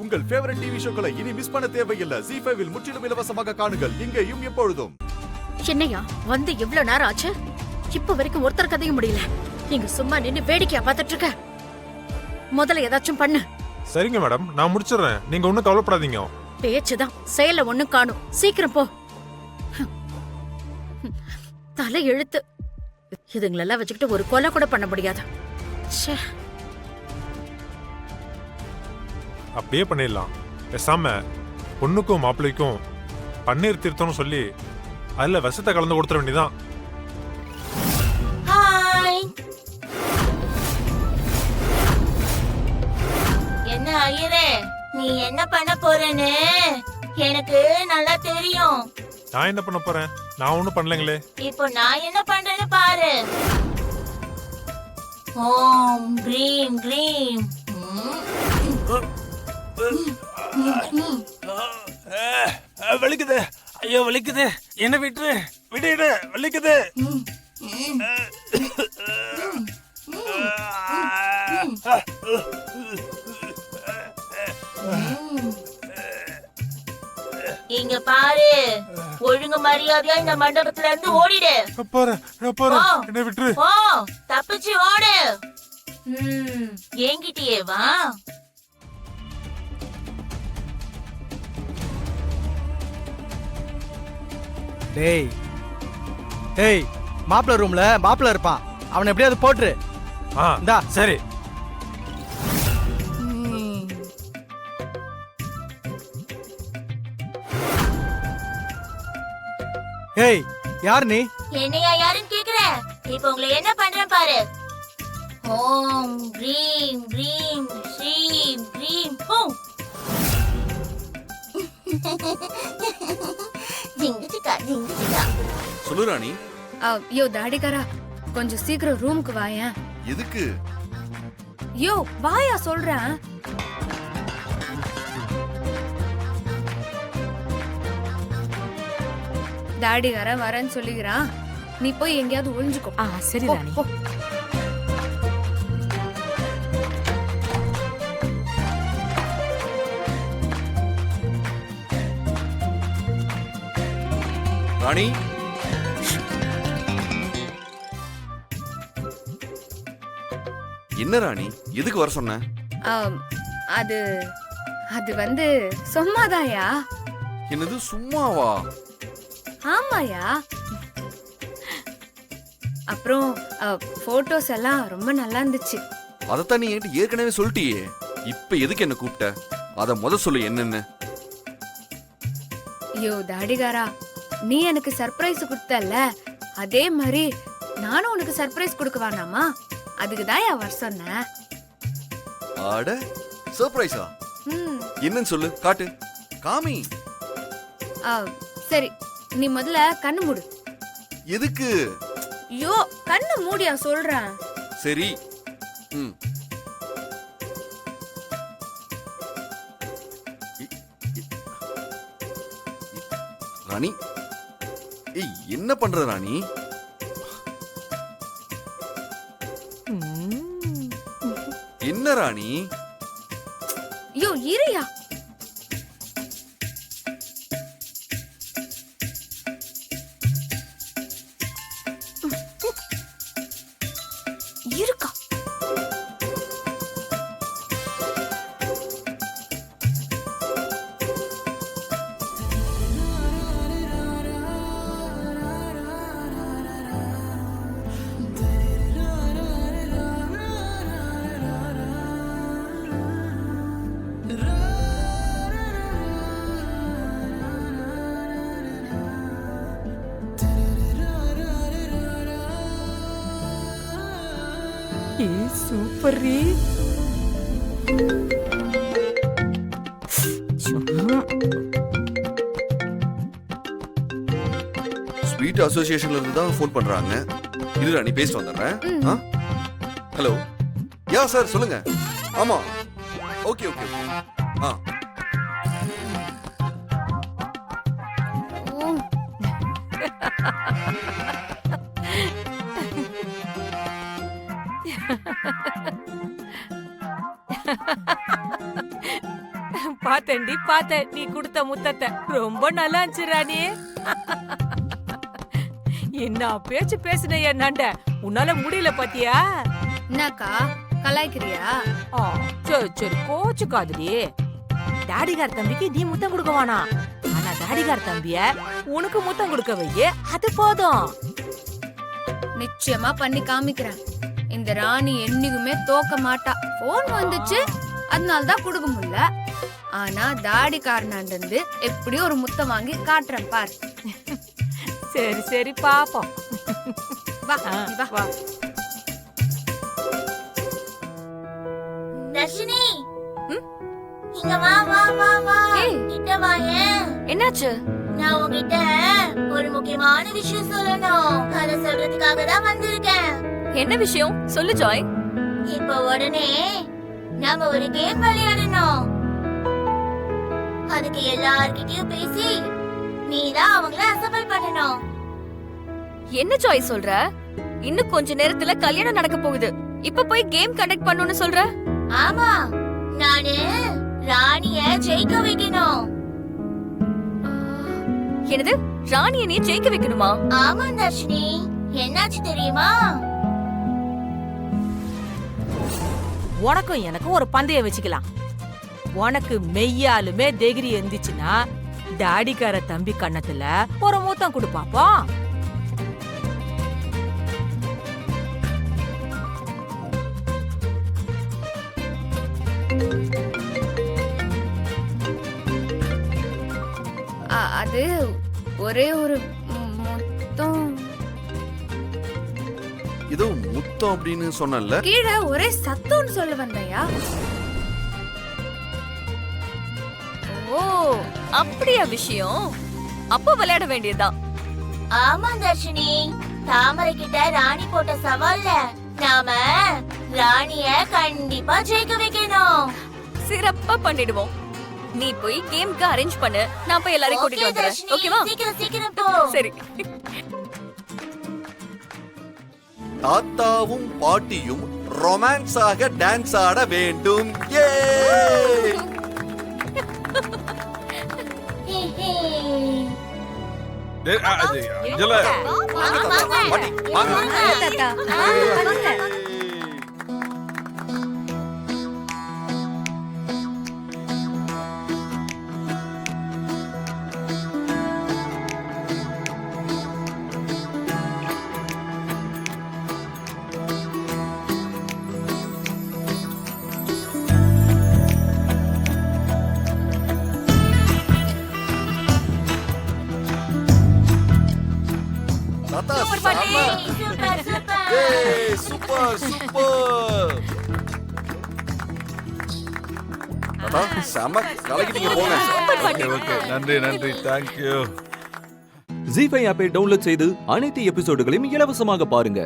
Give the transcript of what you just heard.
உங்கள் favourite TV ஷோக்களை இனி miss பண்ண தேவையில்லை. ZEE5 இல் முற்றிலும் இலவசமாக காணுங்கள். இங்கேயும் எப்பொழுதும். என்னையா வந்து இவ்ளோ நேரம் ஆச்சு, இப்ப வரைக்கும் ஒருத்தர் கதையும் முடியல. நீங்க சும்மா நின்னு வேடிக்கையா பார்த்துட்டு இருக்க. முதல்ல ஏதாச்சும் பண்ணு. சரிங்க மேடம், நான் முடிச்சிடுறேன். நீங்க ஒன்னும் கவலைப்படாதீங்க. பேச்சுதான், செயல ஒண்ணும் காணும். சீக்கிரம் போ. தலை எழுத்து. இதுங்களெல்லாம் வச்சுக்கிட்டு ஒரு கொலை கூட பண்ண முடியாது. அப்படியே பண்ணிடலாம். பேசாம பொண்ணுக்கும் மாப்பிள்ளைக்கும் பன்னீர் தீர்த்தம்னு சொல்லி அதுல விஷத்தை கலந்து கொடுத்துட வேண்டியதான். என்ன ஐயரே, நீ என்ன பண்ண போறேன்னு எனக்கு நல்லா தெரியும். நான் என்ன பண்ண போறேன்? நான் ஒண்ணும் பண்ணலங்களே. இப்போ நான் என்ன பண்றேன்னு பாரு. ஓம் க்ரீம் க்ரீம். வலிக்குது, ஐயோ வலிக்குது, என்ன விட்டு விடு, வலிக்குது. இங்க பாரு, ஒழுங்கு மரியாதையா இந்த மண்டபத்துல இருந்து ஓடிடு. போறேன், என்ன விட்டு. ஓ, தப்பிச்சு ஓடு. என்கிட்டயே வா. டேய் டேய், மாப்பிள்ள ரூம்ல மாப்பிள்ள இருப்பான், அவனை எப்படியாவது போட்டுரு. இந்தா. சரி. ஏய், யார் நீ? என்னையா யாருன்னு கேக்குற? இப்ப உங்களை என்ன பண்றேன் பாரு. ஓம் க்ரீம் க்ரீம் ஸ்ரீம் க்ரீம் ஹூம். சொல்லு ராணி. யோ தாடிகாரா, கொஞ்சம் சீக்கிரம் ரூமுக்கு வாயேன். எதுக்கு? யோ வாயா சொல்றேன். தாடிகாரா வரேன்னு சொல்லிக்கிறான், நீ போய் எங்கேயாவது ஒளிஞ்சுக்கோ. சரி ராணி. ராணி, என்ன ராணி, எதுக்கு வர சொன்ன? அது அது வந்து சும்மாதாயா. என்னது சும்மாவா? ஆமாயா. அப்புறம் போட்டோஸ் எல்லாம் ரொம்ப நல்லா இருந்துச்சு. அதத்தான் நீ என்கிட்ட ஏற்கனவே சொல்லிட்டியே. இப்ப எதுக்கு என்ன கூப்பிட்ட? அத சொல்லு என்னன்னு. யோ தாடிகாரா, நீ எனக்கு சர்ப்ரைஸ் கொடுத்தல்ல, அதே மாதிரி நானும் உனக்கு சர்ப்ரைஸ் கொடுக்க வேணாமா? அதுக்கு தான் வர சொன்னேன். அட சர்ப்ரைஸா? என்னன்னு சொல்லு, காட்டு, காமி. சரி, நீ முதல்ல கண்ணு மூடு. எதுக்கு? யோ கண்ணு மூடியா சொல்றேன். சரி. ராணி, ஏய் என்ன பண்ற ராணி? என்ன ராணி? யோ இரியா. இருக்கா? சூப்பர். ஸ்வீட் அசோசியேஷன்ல இருந்து தான் ஃபோன் பண்றாங்க. இல்ல நீ பேசிட்டு வந்துடுறேன். ஹலோ, யா சார் சொல்லுங்க. ஆமா, ஓகே ஓகே. பார்த்தேன்டி பார்த்தேன் நீ கொடுத்த முத்தத்தை ரொம்ப நல்லா இருந்துச்சு ராணி. என்ன பேச்சு பேசுன என் நண்ட, உன்னால முடியல பாத்தியா? என்னக்கா கலாய்க்கிறியா? சரி சரி கோச்சுக்காதடி. டாடிகார் தம்பிக்கு நீ முத்தம் கொடுக்கவானா, ஆனா டாடிகார் தம்பிய உனக்கு முத்தம் கொடுக்க வையே, அது போதும். நிச்சயமா பண்ணி காமிக்கிறேன். இந்த ராணி என்னைக்குமே தோக்க மாட்டா. போன் வந்துச்சு அதனாலதான் கொடுக்க முடியல. ஆனா தாடி காரணாண்டு இருந்து எப்படியும் ஒரு முத்தம் வாங்கி காட்டுறேன் பார். சரி சரி பாப்போம். வா நீ வா. வா. தர்ஷினி இங்க வா வா வா வா. கிட்ட வாயேன். என்னாச்சு? நான் உன்கிட்ட ஒரு முக்கியமான விஷயம் சொல்லணும். அதை சொல்றதுக்காக தான் வந்திருக்கேன். என்ன விஷயம் சொல்லு ஜாய். இப்ப உடனே நாம ஒரு கேம் விளையாடணும். அதுக்கு எல்லார்கிட்டயும் பேசி நீதான் அவங்கள அசம்பிள் பண்ணணும். என்ன ஜாய் சொல்ற? இன்னும் கொஞ்ச நேரத்துல கல்யாணம் நடக்க போகுது. இப்ப போய் கேம் கண்டக்ட் பண்ணனும்னு சொல்ற? ஆமா, நானு ராணிய ஜெயிக்க வைக்கணும். என்னது? ராணிய நீ ஜெயிக்க வைக்கணுமா? ஆமா தர்ஷினி, என்னாச்சு தெரியுமா? உனக்கும் எனக்கும் ஒரு பந்தயம் வச்சுக்கலாம். உனக்கு மெய்யாலுமே டிகிரி இருந்துச்சுன்னா டாடிக்கார தம்பி கண்ணத்துல ஒரு மூத்தம் கொடு பாப்போம். அது ஒரே ஒரு முத்தம். ஏதோ முத்தம் அப்படின்னு சொன்னல. கீழே ஒரே சத்தம்னு சொல்ல வந்தையா? ஓ அப்படியா விஷயம்? அப்ப விளையாட வேண்டியதுதான். ஆமா தர்ஷினி, தாமரை கிட்ட ராணி போட்ட சவால்ல நாம ராணிய கண்டிப்பா ஜெயிக்க வைக்கணும். சிறப்பா பண்ணிடுவோம். நீ போய் கேம்க்கு அரேஞ்ச் பண்ணு, நான் போய் எல்லாரையும் கூட்டிட்டு வந்துறேன். ஓகேவா? சீக்கிரம் சீக்கிரம் போ. சரி. தாத்தாவும் பாட்டியும் ரொமான்ஸ் ஆக டான்ஸ் ஆட வேண்டும். ஏ பாட்டி வாங்க. தாத்தா செம. Super super. ஏய் சூப்பர் சூப்பர். தாத்தா செம கலக்கிட்டீங்க போங்க. ஓகே நன்றி நன்றி தேங்க்யூ. ஜீ5 ஆப்பை டவுன்லோட் செய்து அனைத்து எபிசோடுகளையும் இலவசமாக பாருங்க.